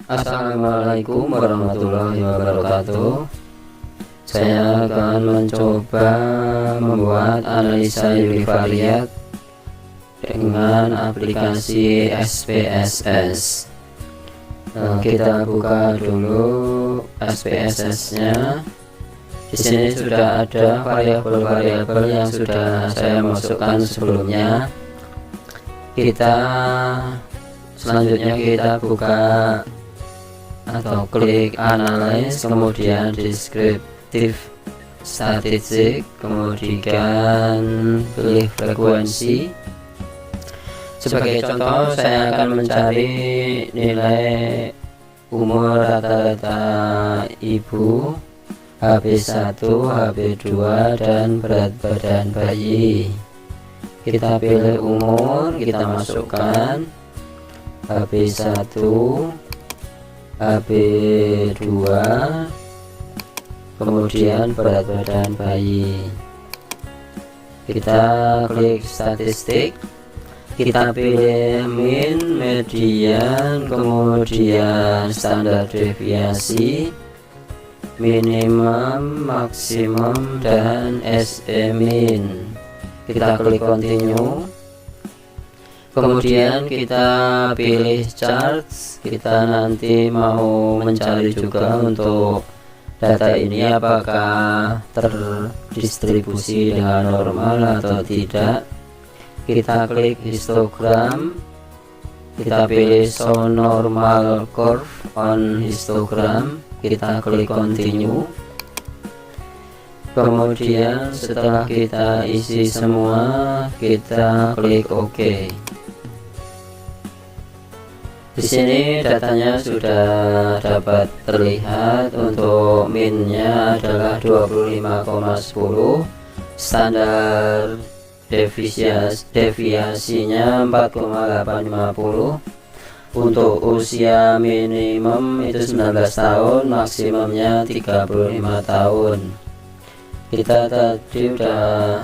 Assalamualaikum warahmatullahi wabarakatuh. Saya akan mencoba membuat analisa univariat dengan aplikasi SPSS. Kita buka dulu SPSS-nya. Di sini sudah ada variabel-variabel yang sudah saya masukkan sebelumnya. Selanjutnya kita buka atau klik analyze, kemudian descriptive statistik, kemudian pilih frekuensi. Sebagai contoh, saya akan mencari nilai umur rata-rata ibu, HB1, HB2, dan berat badan bayi. Kita pilih umur, kita masukkan HB1, HB2, kemudian berat badan bayi. Kita klik statistik, kita pilih min, median, kemudian standar deviasi, minimum, maksimum, dan SE min. Kita klik continue. Kemudian kita pilih charts. Kita nanti mau mencari juga untuk data ini apakah terdistribusi dengan normal atau tidak. Kita klik histogram. Kita pilih show normal curve on histogram. Kita klik continue. Kemudian setelah kita isi semua, kita klik OK. Di sini datanya sudah dapat terlihat. Untuk minnya adalah 25,10, standar deviasinya 4,850. Untuk usia minimum itu 19 tahun, maksimumnya 35 tahun. Kita tadi udah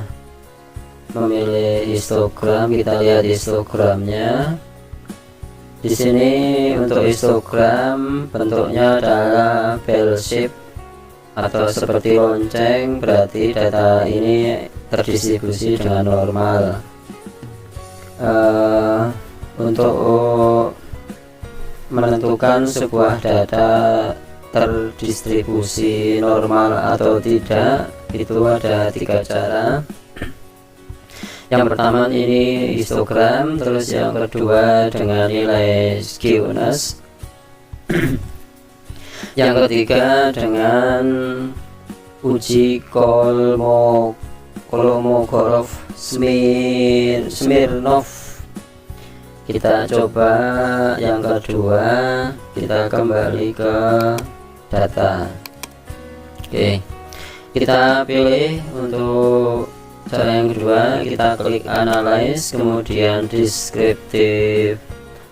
memilih histogram, kita lihat histogramnya. Di sini untuk histogram bentuknya adalah bell shape atau seperti lonceng, berarti data ini terdistribusi dengan normal. Untuk menentukan sebuah data terdistribusi normal atau tidak, itu ada 3 cara. Yang pertama ini histogram, terus yang kedua dengan nilai skewness, yang ketiga dengan uji Kolmogorov-Smirnov. Kita coba yang kedua, kita kembali ke data. Oke, kita pilih untuk cara yang kedua, kita klik analyze, kemudian descriptive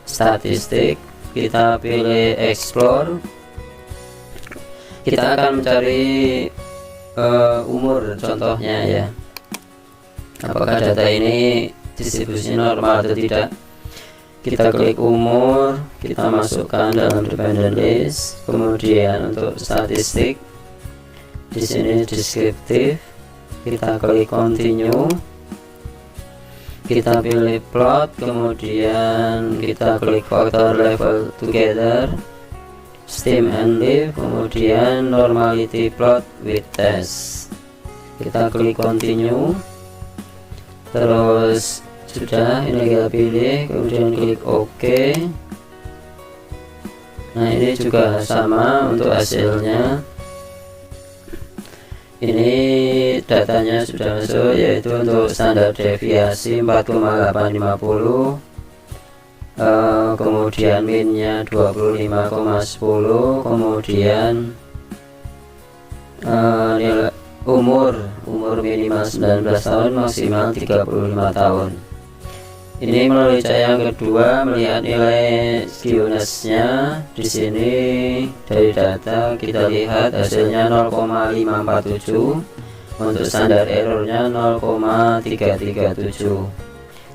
statistik, kita pilih explore. Kita akan mencari umur contohnya ya, apakah data ini distribusi normal atau tidak. Kita klik umur, kita masukkan dalam dependent list, kemudian untuk statistik di sini descriptive, kita klik continue, kita pilih plot, kemudian kita klik factor level together, stem and leaf, kemudian normality plot with test. Kita klik continue, terus sudah, ini kita pilih, kemudian klik OK. Nah, ini juga sama untuk hasilnya. Ini datanya sudah masuk, yaitu untuk standar deviasi 4,850, kemudian minnya 25,10, kemudian nilai umur minimal 19 tahun, maksimal 35 tahun. Ini melalui cara yang kedua, melihat nilai skewness-nya. Di sini dari data kita lihat hasilnya 0,547, untuk standar errornya 0,337.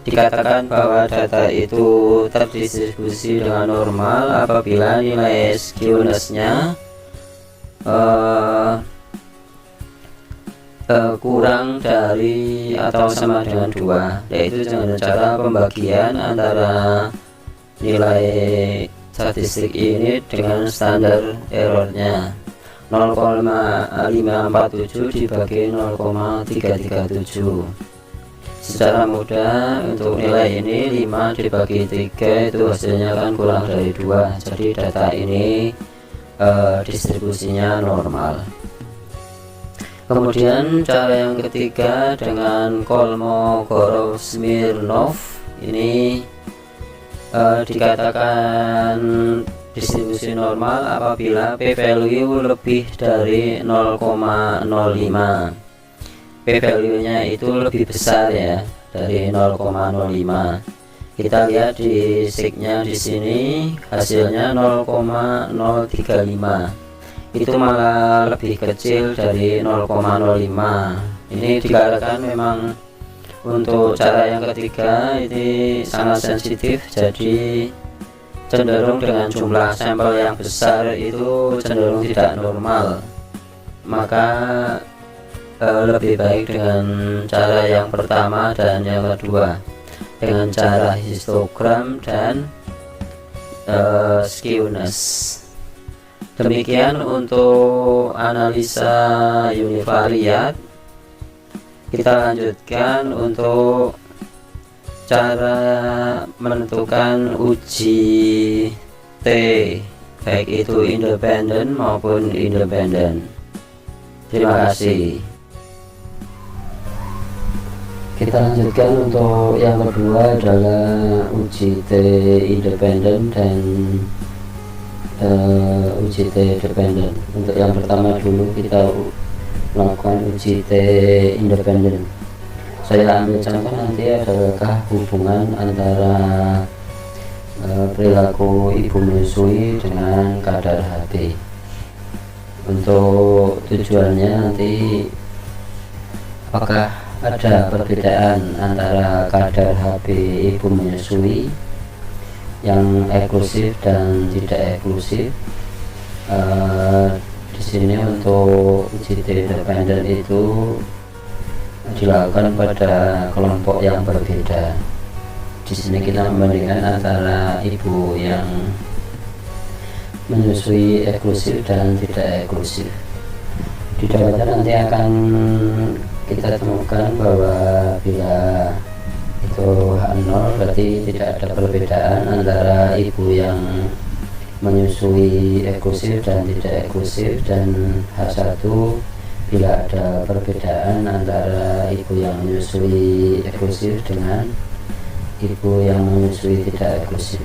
dikatakan bahwa data itu terdistribusi dengan normal apabila nilai skewness-nya kurang dari atau sama dengan 2, yaitu dengan cara pembagian antara nilai statistik ini dengan standar errornya 0,547 dibagi 0,337. Secara mudah untuk nilai ini 5 dibagi 3 itu hasilnya kan kurang dari 2, jadi data ini distribusinya normal. Kemudian cara yang ketiga dengan Kolmogorov-Smirnov ini dikatakan distribusi normal apabila p-value lebih dari 0,05. p-value-nya itu lebih besar ya dari 0,05. Kita lihat di sig-nya di sini hasilnya 0,035. Itu malah lebih kecil dari 0,05. Ini dikarenakan memang untuk cara yang ketiga ini sangat sensitif, jadi cenderung dengan jumlah sampel yang besar itu cenderung tidak normal. Maka lebih baik dengan cara yang pertama dan yang kedua, dengan cara histogram dan skewness. Demikian untuk analisa univariat. Kita lanjutkan untuk cara menentukan uji T, baik itu independen maupun independen. Terima kasih. Kita lanjutkan untuk yang kedua adalah uji T independen dan uji T dependen. Untuk yang pertama dulu kita melakukan uji T independen. Saya ambil contoh nanti adakah hubungan antara perilaku ibu menyusui dengan kadar HB. Untuk tujuannya nanti apakah ada perbedaan antara kadar HB ibu menyusui yang eksklusif dan tidak eksklusif. Di sini untuk uji T independen itu dilakukan pada kelompok yang berbeda. Di sini kita membandingkan antara ibu yang menyusui eksklusif dan tidak eksklusif. Di dalamnya nanti akan kita temukan bahwa bila itu H0 berarti tidak ada perbedaan antara ibu yang menyusui eksklusif dan tidak eksklusif, dan H1 bila ada perbedaan antara ibu yang menyusui eksklusif dengan ibu yang menyusui tidak eksklusif.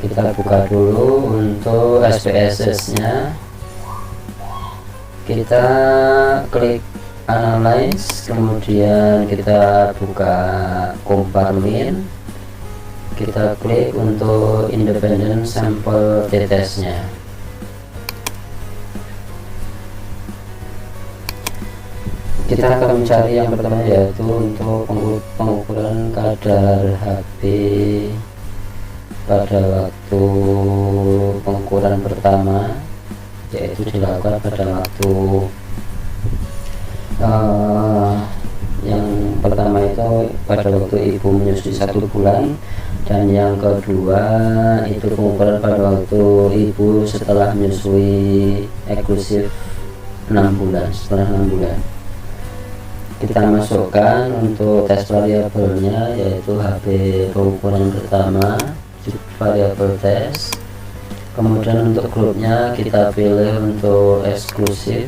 Kita buka dulu untuk SPSS nya, kita klik analyze, kemudian kita buka kompartmen, kita klik untuk independent sample t-test nya. Kita akan mencari yang pertama yaitu untuk pengukuran kadar HB pada waktu pengukuran pertama, yaitu dilakukan pada waktu yang pertama itu pada waktu ibu menyusui 1 bulan, dan yang kedua itu pengukuran pada waktu ibu setelah menyusui eksklusif 6 bulan. Setelah 6 bulan kita masukkan untuk tes variabelnya yaitu HB pengukuran pertama, variabel tes. Kemudian untuk grupnya kita pilih untuk eksklusif,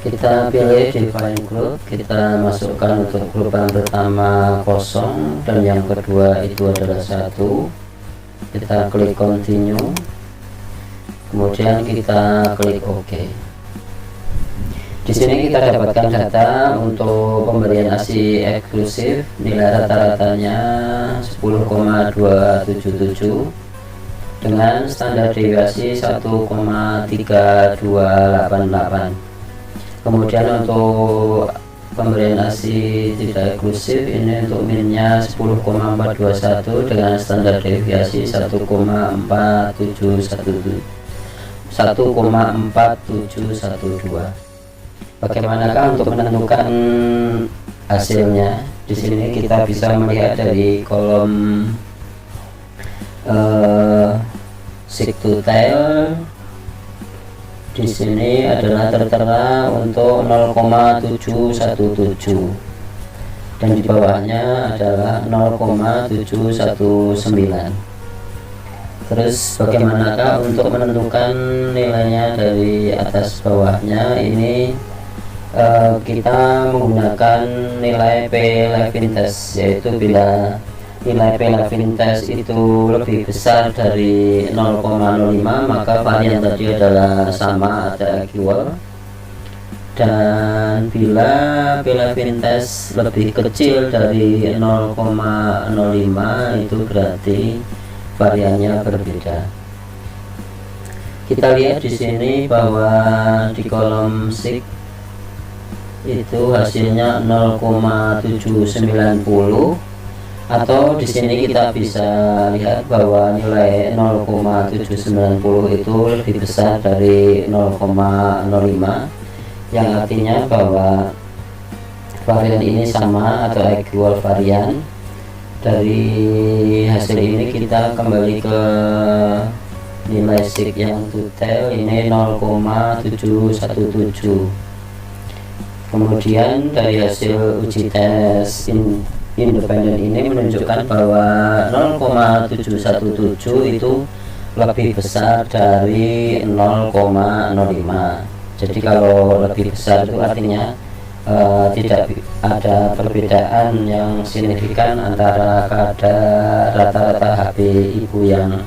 kita pilih define group, kita masukkan untuk grup yang pertama kosong dan yang kedua itu adalah 1. Kita klik continue, kemudian kita klik OK. Di sini kita dapatkan data untuk pemberian ASI eksklusif, nilai rata-ratanya 10,277 dengan standar deviasi 1,3288. Kemudian untuk pemberian ASI tidak eksklusif. Ini untuk minnya 10,421 dengan standar deviasi 1,4712. Bagaimanakah untuk menentukan hasilnya? Di sini kita bisa melihat dari kolom seek to tail. Di sini adalah tertera untuk 0,717 dan di bawahnya adalah 0,719. Terus bagaimanakah untuk menentukan nilainya dari atas bawahnya? Ini kita menggunakan nilai P-Levin test, yaitu bila nilai P-Levin test itu lebih besar dari 0,05 maka varian tadi adalah sama atau equal, dan bila P-Levin test lebih kecil dari 0,05 itu berarti variannya berbeda. Kita lihat di sini bahwa di kolom seek itu hasilnya 0,790, atau di sini kita bisa lihat bahwa nilai 0,790 itu lebih besar dari 0,05, yang artinya bahwa varian ini sama atau equal varian. Dari hasil ini kita kembali ke nilai seek yang to tail, ini 0,717. Kemudian dari hasil uji tes independen ini menunjukkan bahwa 0,717 itu lebih besar dari 0,05. Jadi kalau lebih besar itu artinya tidak ada perbedaan yang signifikan antara kadar rata-rata HB ibu yang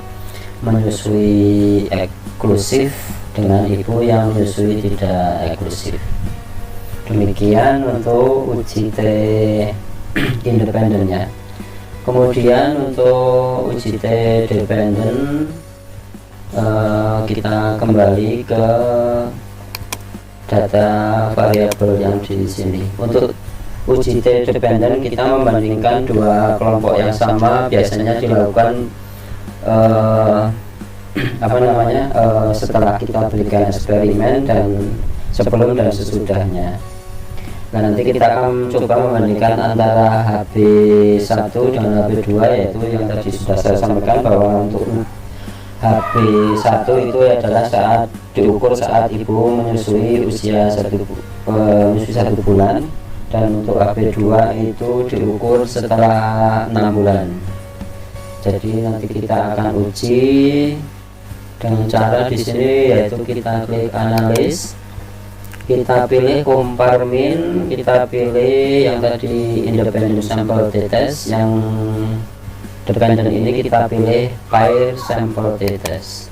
menyusui eksklusif dengan ibu yang menyusui tidak eksklusif. Demikian untuk uji T independennya. Kemudian untuk uji T dependen, kita kembali ke data variabel yang di sini. Untuk uji T dependen kita membandingkan dua kelompok yang sama, biasanya dilakukan setelah kita berikan eksperimen dan sebelum dan sesudahnya. Nah, nanti kita akan coba membandingkan antara HB1 dan HB2, yaitu yang tadi sudah saya sampaikan bahwa untuk HB1 itu adalah saat diukur saat ibu menyusui usia 1 bulan, dan untuk HB2 itu diukur setelah 6 bulan. Jadi nanti kita akan uji dengan cara di sini, yaitu kita klik analis, kita pilih compare mean, kita pilih yang tadi independent sample t-test, yang dependent ini kita pilih pair sample t-test.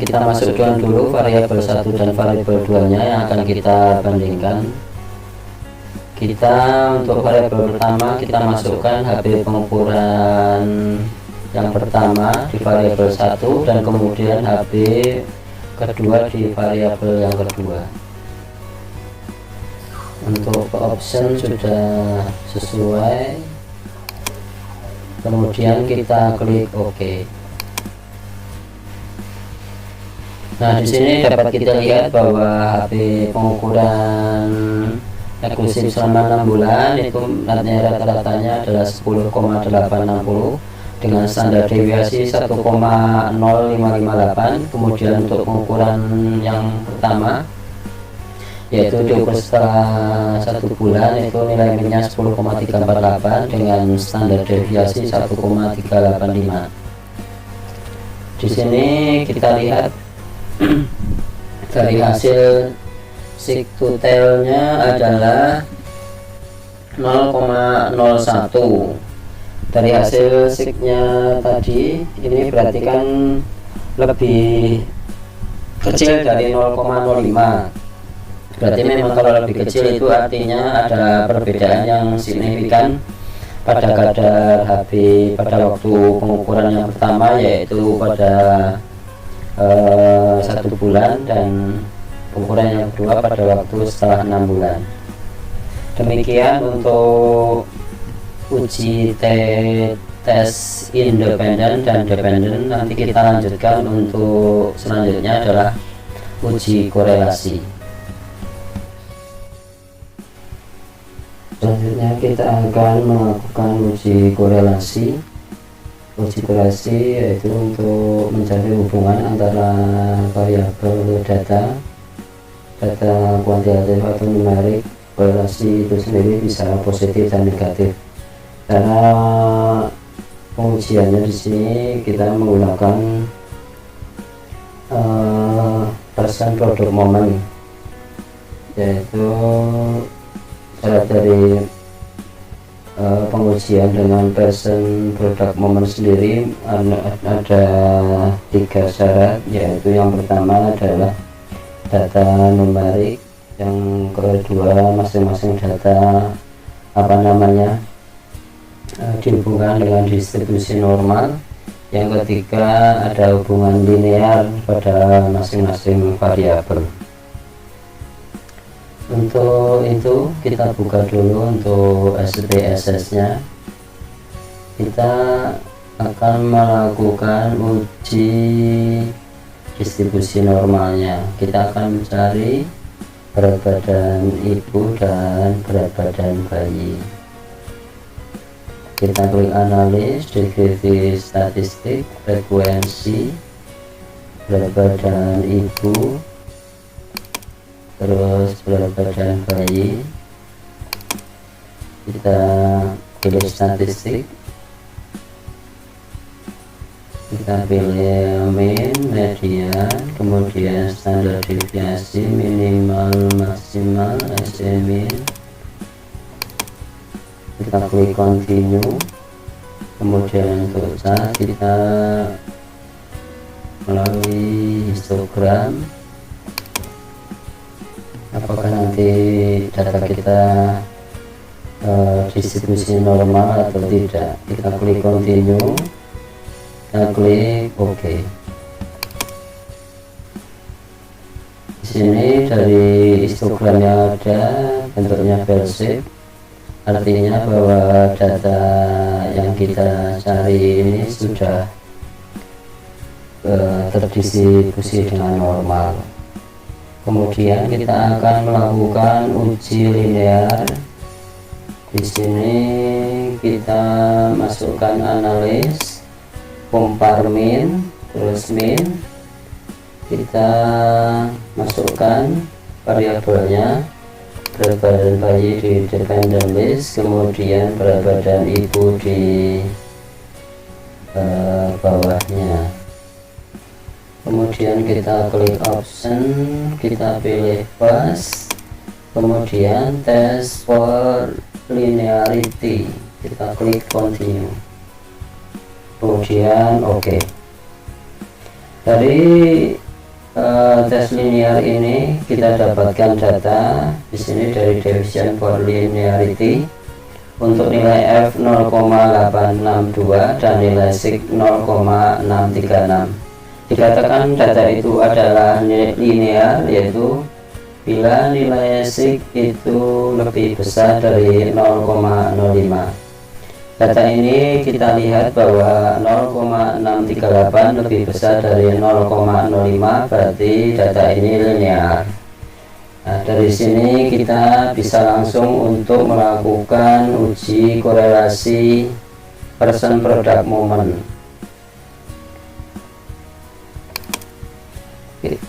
Kita masukkan dulu variabel 1 dan variabel 2 nya yang akan kita bandingkan. Kita untuk variabel pertama kita masukkan HB pengukuran yang pertama di variabel 1 dan kemudian HB kedua di variabel yang kedua. Untuk option sudah sesuai, kemudian kita klik OK. Nah, di sini dapat kita lihat bahwa HB pengukuran eksklusif selama 6 bulan itu rata-ratanya adalah 10,860 dengan standar deviasi 1,0558. Kemudian untuk pengukuran yang pertama, yaitu diukur setelah 1 bulan, itu nilai minnya 10,348 dengan standar deviasi 1,385. Di sini kita lihat dari hasil seek to tail-nya adalah 0,01. Dari hasil seek-nya tadi ini berarti kan lebih kecil dari 0,05. Berarti memang kalau lebih kecil itu artinya ada perbedaan yang signifikan pada kadar HB pada waktu pengukuran yang pertama, yaitu pada 1 bulan, dan ukuran yang kedua pada waktu setelah 6 bulan. Demikian untuk uji tes independen dan dependen. Nanti kita lanjutkan untuk selanjutnya adalah uji korelasi. Selanjutnya kita akan melakukan uji korelasi. Uji korelasi yaitu untuk mencari hubungan antara variabel data kuantitatif atau numerik. Korelasi itu sendiri bisa positif dan negatif. Cara pengujiannya di sini kita menggunakan persen produk momen, yaitu cara dari pengujian dengan persen produk momen sendiri ada 3 syarat, yaitu yang pertama adalah data numerik, yang kedua masing-masing data dihubungkan dengan distribusi normal, yang ketiga ada hubungan linear pada masing-masing variabel. Untuk itu kita buka dulu untuk SPSS nya. Kita akan melakukan uji distribusi normalnya. Kita akan mencari berat badan ibu dan berat badan bayi. Kita klik analis, deskripsi statistik, frekuensi, berat badan ibu, terus berat badan bayi. Kita pilih statistik, kita pilih mean, median, kemudian standar deviasi, minimal, maksimal, min. Kita klik continue, kemudian untuk saat kita melalui histogram apakah nanti data kita distribusi normal atau tidak. Kita klik continue, kita klik OK. Di sini dari histogramnya ada bentuknya bell shape, artinya bahwa data yang kita cari ini sudah terdistribusi dengan normal. Kemudian kita akan melakukan uji linear. Di sini kita masukkan analis, compare min, terus min. Kita masukkan variabelnya, berat badan bayi di dependent list, kemudian berat badan ibu di bawahnya. Kemudian kita klik option, kita pilih pass, kemudian test for linearity, kita klik continue, kemudian OK. Dari tes linear ini kita dapatkan data di sini dari division for linearity untuk nilai F 0,862 dan nilai sig 0,636. Dikatakan data itu adalah linear, yaitu bila nilai sig itu lebih besar dari 0,05. Data ini kita lihat bahwa 0,638 lebih besar dari 0,05, berarti data ini linear. Nah, dari sini kita bisa langsung untuk melakukan uji korelasi persen product moment.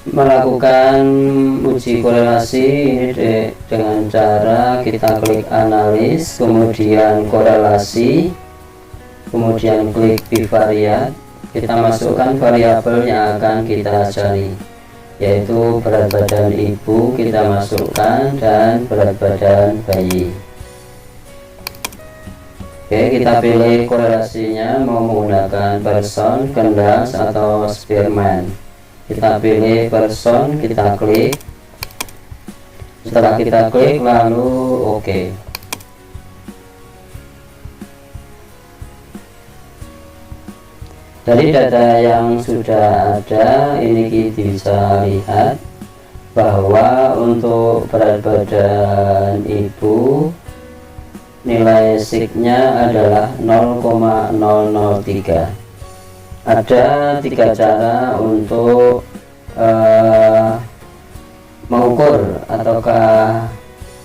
Melakukan uji korelasi ini dengan cara kita klik analis, kemudian korelasi, kemudian klik bivariat. Kita masukkan variabel yang akan kita cari, yaitu berat badan ibu kita masukkan dan berat badan bayi. Oke, kita pilih korelasinya mau menggunakan person, Kendall, atau Spearman. Kita pilih person, kita klik. Setelah kita klik lalu OK. Dari data yang sudah ada ini kita bisa lihat bahwa untuk berat badan ibu nilai signya adalah 0,003. Ada 3 cara untuk mengukur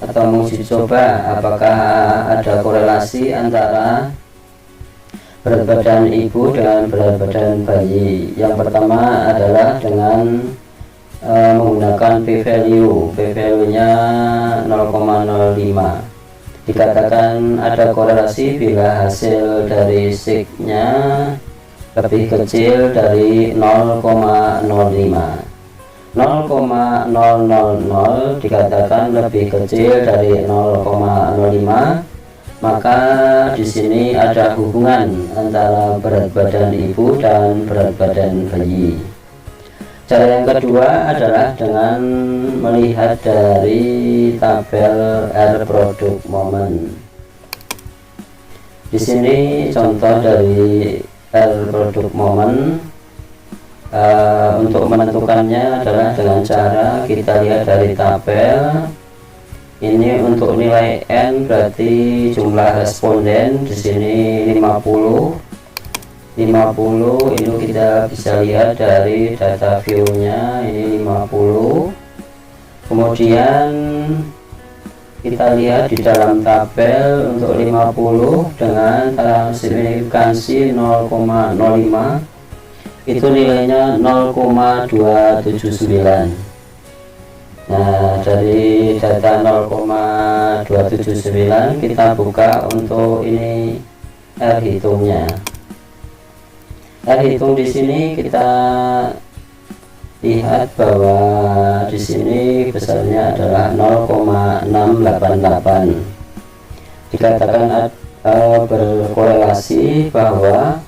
atau menguji coba apakah ada korelasi antara berat badan ibu dengan berat badan bayi. Yang pertama adalah dengan menggunakan p-value. P-value-nya 0,05. Dikatakan ada korelasi bila hasil dari signya lebih kecil dari 0,05. 0,000 dikatakan lebih kecil dari 0,05, maka di sini ada hubungan antara berat badan ibu dan berat badan bayi. Cara yang kedua adalah dengan melihat dari tabel R product moment. Di sini contoh dari R product moment. Untuk menentukannya adalah dengan cara kita lihat dari tabel. Ini untuk nilai N berarti jumlah responden di sini 50 ini kita bisa lihat dari data view-nya, ini 50. Kemudian kita lihat di dalam tabel untuk 50 dengan tanda signifikansi 0,05, itu nilainya 0,279. Nah, dari data 0,279 kita buka untuk ini R hitungnya. R hitung di sini kita lihat bahwa di sini besarnya adalah 0,688. Dikatakan berkorelasi bahwa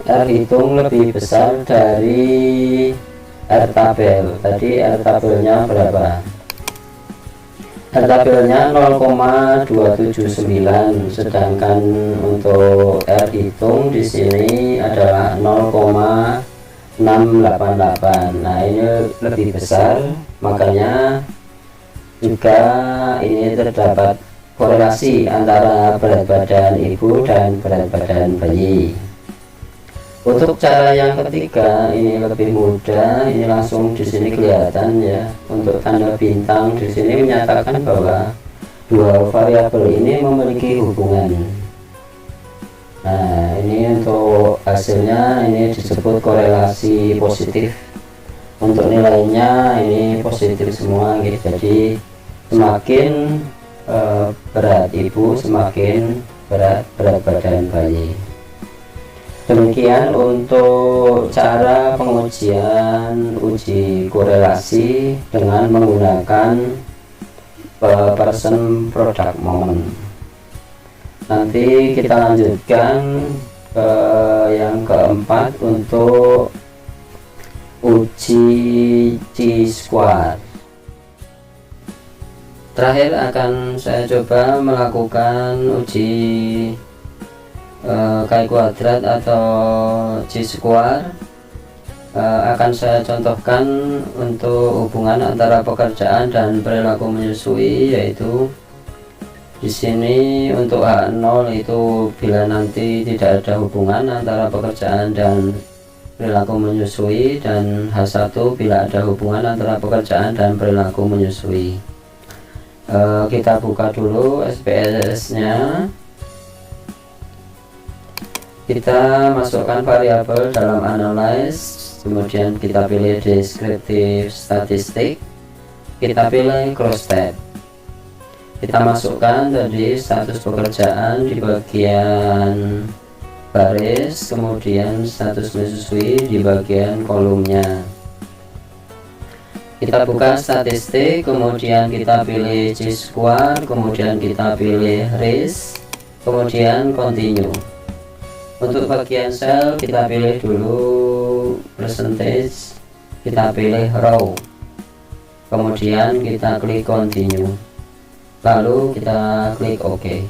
R hitung lebih besar dari R tabel. Tadi R tabelnya berapa? R tabelnya 0,279, sedangkan untuk R hitung di sini adalah 0,688. Nah, ini lebih besar, makanya juga ini terdapat korelasi antara berat badan ibu dan berat badan bayi. Untuk cara yang ketiga ini lebih mudah, ini langsung di sini kelihatan ya. Untuk tanda bintang di sini menyatakan bahwa dua variabel ini memiliki hubungan. Nah, ini untuk hasilnya ini disebut korelasi positif. Untuk nilainya ini positif semua gitu. Jadi semakin berat ibu semakin berat badan bayi. Demikian untuk cara pengujian uji korelasi dengan menggunakan person product moment. Nanti kita lanjutkan ke yang keempat untuk uji chi-square. Terakhir akan saya coba melakukan uji chi kuadrat atau chi-square. Akan saya contohkan untuk hubungan antara pekerjaan dan perilaku menyusui, yaitu di sini untuk H0 itu bila nanti tidak ada hubungan antara pekerjaan dan perilaku menyusui, dan H1 bila ada hubungan antara pekerjaan dan perilaku menyusui. Kita buka dulu SPSS-nya. Kita masukkan variabel dalam analyze, kemudian kita pilih descriptive statistik, kita pilih cross tab, kita masukkan tadi status pekerjaan di bagian baris, kemudian status menyusui di bagian kolomnya. Kita buka statistik, kemudian kita pilih chi-square, kemudian kita pilih risk, kemudian continue. Untuk bagian sel kita pilih dulu percentage, kita pilih row, kemudian kita klik continue, lalu kita klik OK.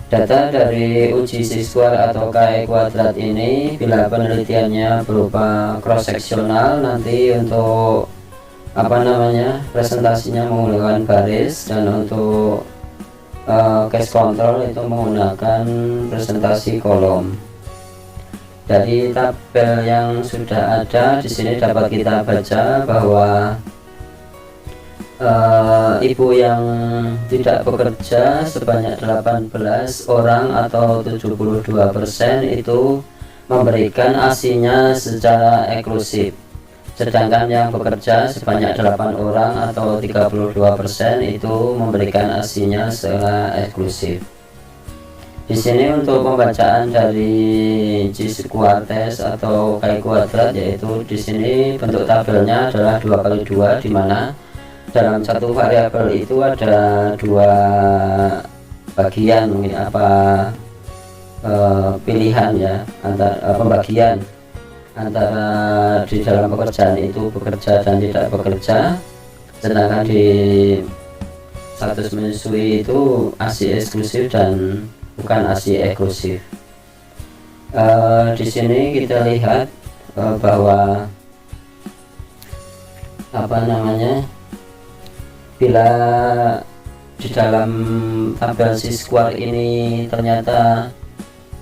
Data dari uji siswar atau KE kuadrat ini bila penelitiannya berupa cross seksional, nanti untuk presentasinya menggunakan baris, dan untuk case control itu menggunakan presentasi kolom. Dari tabel yang sudah ada di sini dapat kita baca bahwa ibu yang tidak bekerja sebanyak 18 orang atau 72% itu memberikan ASI-nya secara eksklusif, sedangkan yang bekerja sebanyak 8 orang atau 32% itu memberikan ASI-nya secara eksklusif. Di sini untuk pembacaan dari G-square test atau KE kuadrat, yaitu di sini bentuk tabelnya adalah 2x2, di mana dalam satu variabel itu ada dua bagian, pilihan ya, pembagian antara di dalam pekerjaan itu bekerja dan tidak bekerja, sedangkan di status menyusui itu ASI eksklusif dan bukan ASI eksklusif. Di sini kita lihat bahwa bila di dalam tabel siswar ini ternyata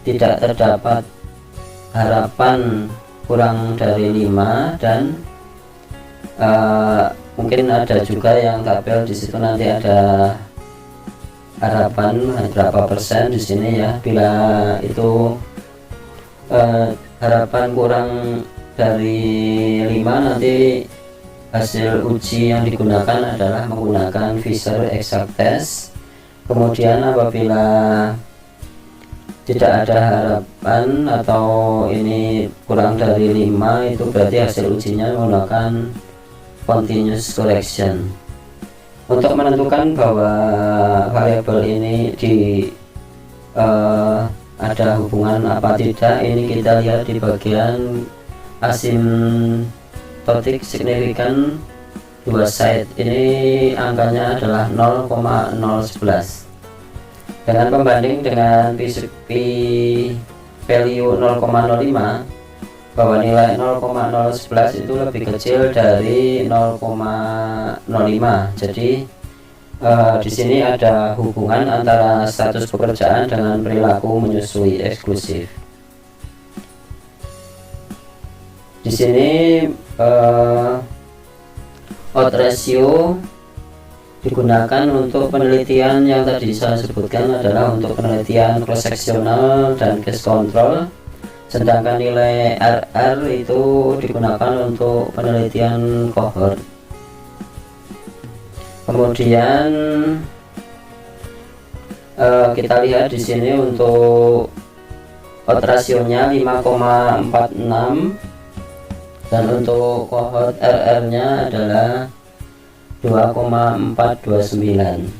tidak terdapat harapan kurang dari 5, dan mungkin ada juga yang tabel di situ nanti ada harapan berapa persen di sini ya. Bila itu harapan kurang dari 5, nanti hasil uji yang digunakan adalah menggunakan Fisher exact test. Kemudian apabila tidak ada harapan atau ini kurang dari 5, itu berarti hasil ujinya menggunakan continuous correction. Untuk menentukan bahwa variabel ini ada hubungan apa tidak, ini kita lihat di bagian asymptotic signifikan dua side. Ini angkanya adalah 0,011 dengan pembanding dengan p-value 0,05, bahwa nilai 0,011 itu lebih kecil dari 0,05. Jadi di sini ada hubungan antara status pekerjaan dengan perilaku menyusui eksklusif. Di sini odds ratio digunakan untuk penelitian yang tadi saya sebutkan adalah untuk penelitian cross seksional dan case control, sedangkan nilai RR itu digunakan untuk penelitian cohort. Kemudian kita lihat di sini untuk odds rasionya 5,46, dan untuk cohort RR-nya adalah 2,429.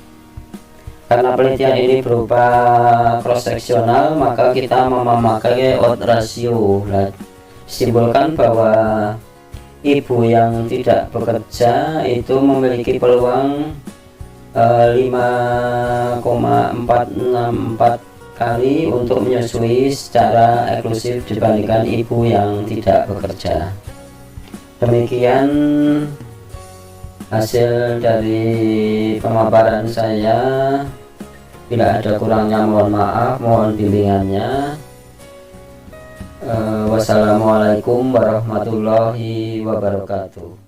Karena penelitian ini berupa cross seksional, maka kita memakai odds ratio. Simbolkan bahwa ibu yang tidak bekerja itu memiliki peluang 5,464 kali untuk menyusui secara eksklusif dibandingkan ibu yang tidak bekerja. Demikian hasil dari pemaparan saya. Bila ada kurangnya mohon maaf, mohon bimbingannya. Wassalamualaikum warahmatullahi wabarakatuh.